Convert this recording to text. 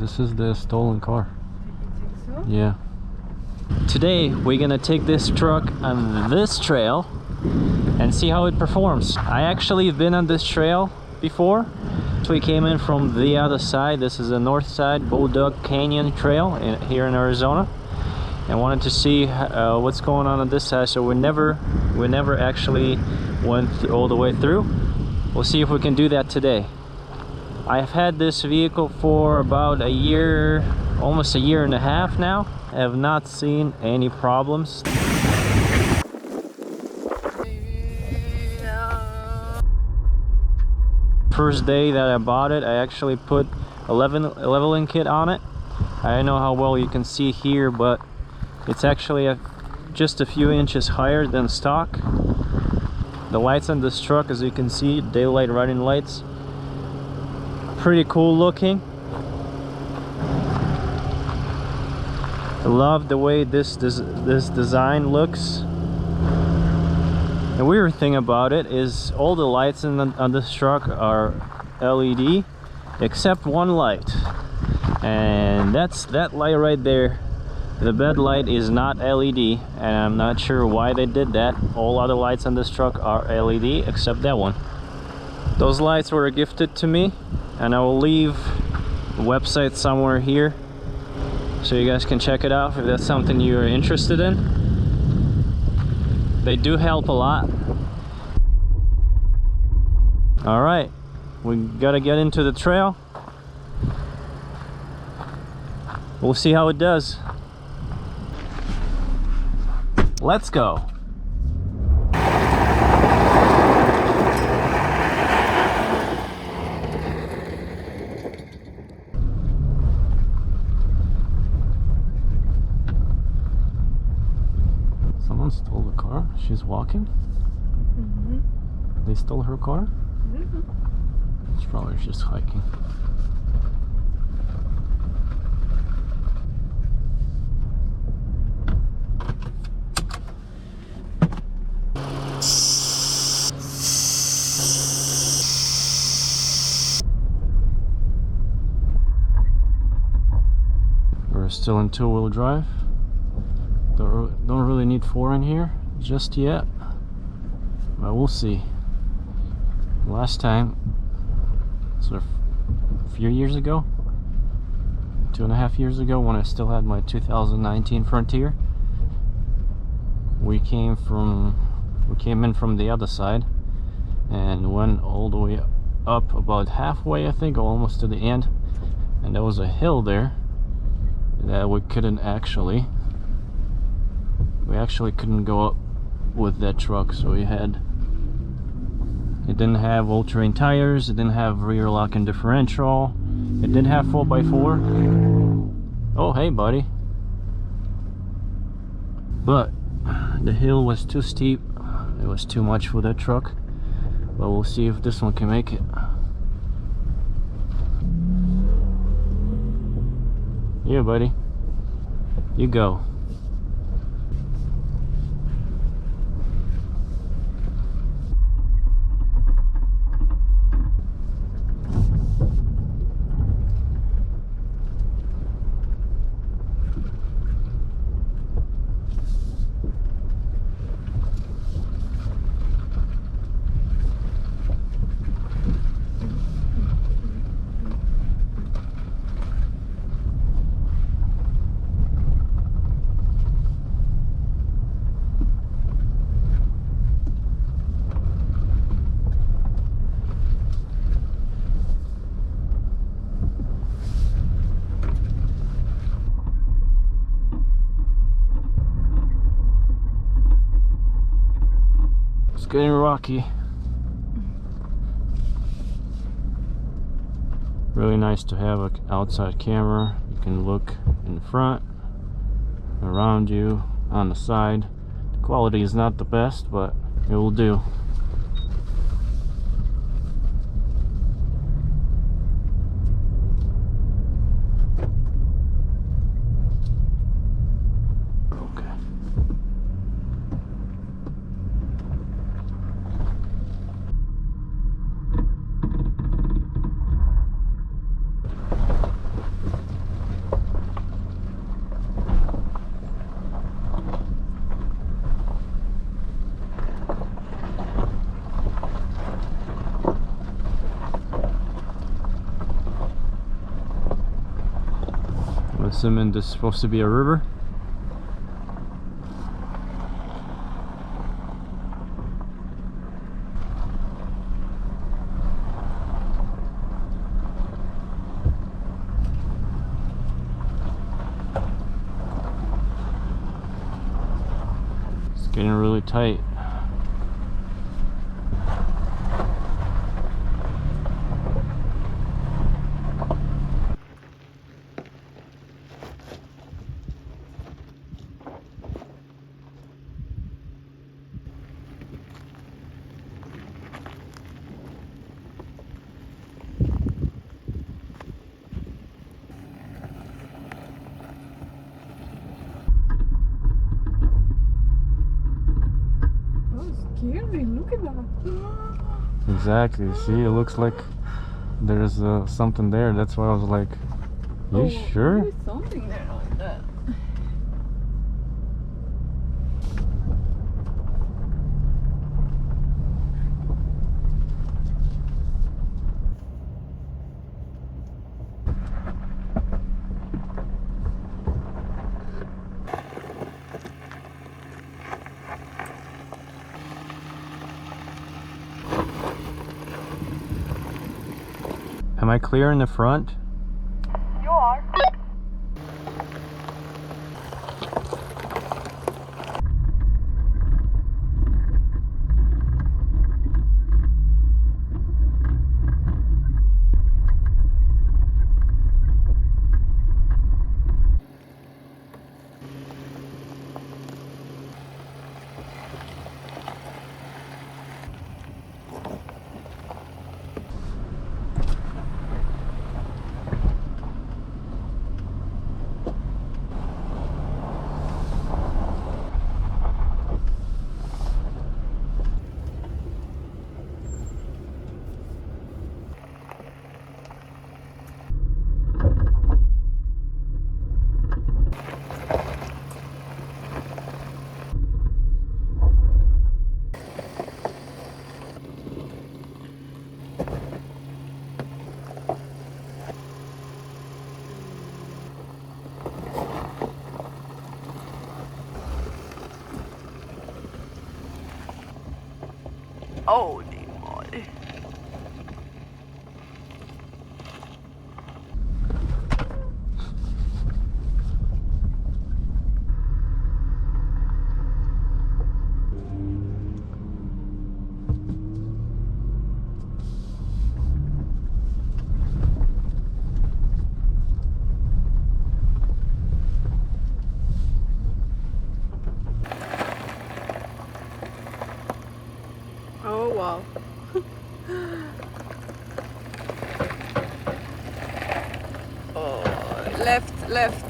This is the stolen car. You think so? Yeah. Today we're gonna take this truck on this trail and see how it performs. I actually been on this trail before. So we came in from the other side. This is the north side, Bulldog Canyon Trail here in Arizona. And wanted to see what's going on this side. So we never actually went all the way through. We'll see if we can do that today. I've had this vehicle for about a year, almost a year and a half now. I have not seen any problems. First day that I bought it, I actually put a leveling kit on it. I don't know how well you can see here, but it's actually just a few inches higher than stock. The lights on this truck, as you can see, daylight running lights, pretty cool looking. I love the way this design looks. The weird thing about it is all the lights on this truck are LED except one light, and that's that light right there. The bed light is not LED, and I'm not sure why they did that. All other lights on this truck are LED except that one. Those lights were gifted to me, and I will leave the website somewhere here so you guys can check it out if that's something you're interested in. They do help a lot. All right, we gotta get into the trail. We'll see how it does. Let's go. Someone stole the car. She's walking. They stole her car. She's probably just hiking. Still in two-wheel drive. Don't really need four in here just yet, but we'll see. Last time, sort of a few years ago, 2.5 years ago, when I still had my 2019 Frontier, we came in from the other side and went all the way up about halfway, I think, almost to the end, and there was a hill there that we actually couldn't go up with that truck. So it didn't have all-terrain tires, it didn't have rear lock and differential, it didn't have 4x4. Oh hey buddy. But the hill was too steep, it was too much for that truck, but we'll see if this one can make it. Yeah, buddy. You go. Getting rocky. Really nice to have an outside camera. You can look in front, around you, on the side. The quality is not the best, but it will do. assuming this is supposed to be a river. It's getting really tight. Scary, look at that. Exactly, see, it looks like there's something there. That's why I was like, you sure? There's something there like that. Am I clear in the front? You are. Oh, boy. Oh, wow. Oh, left.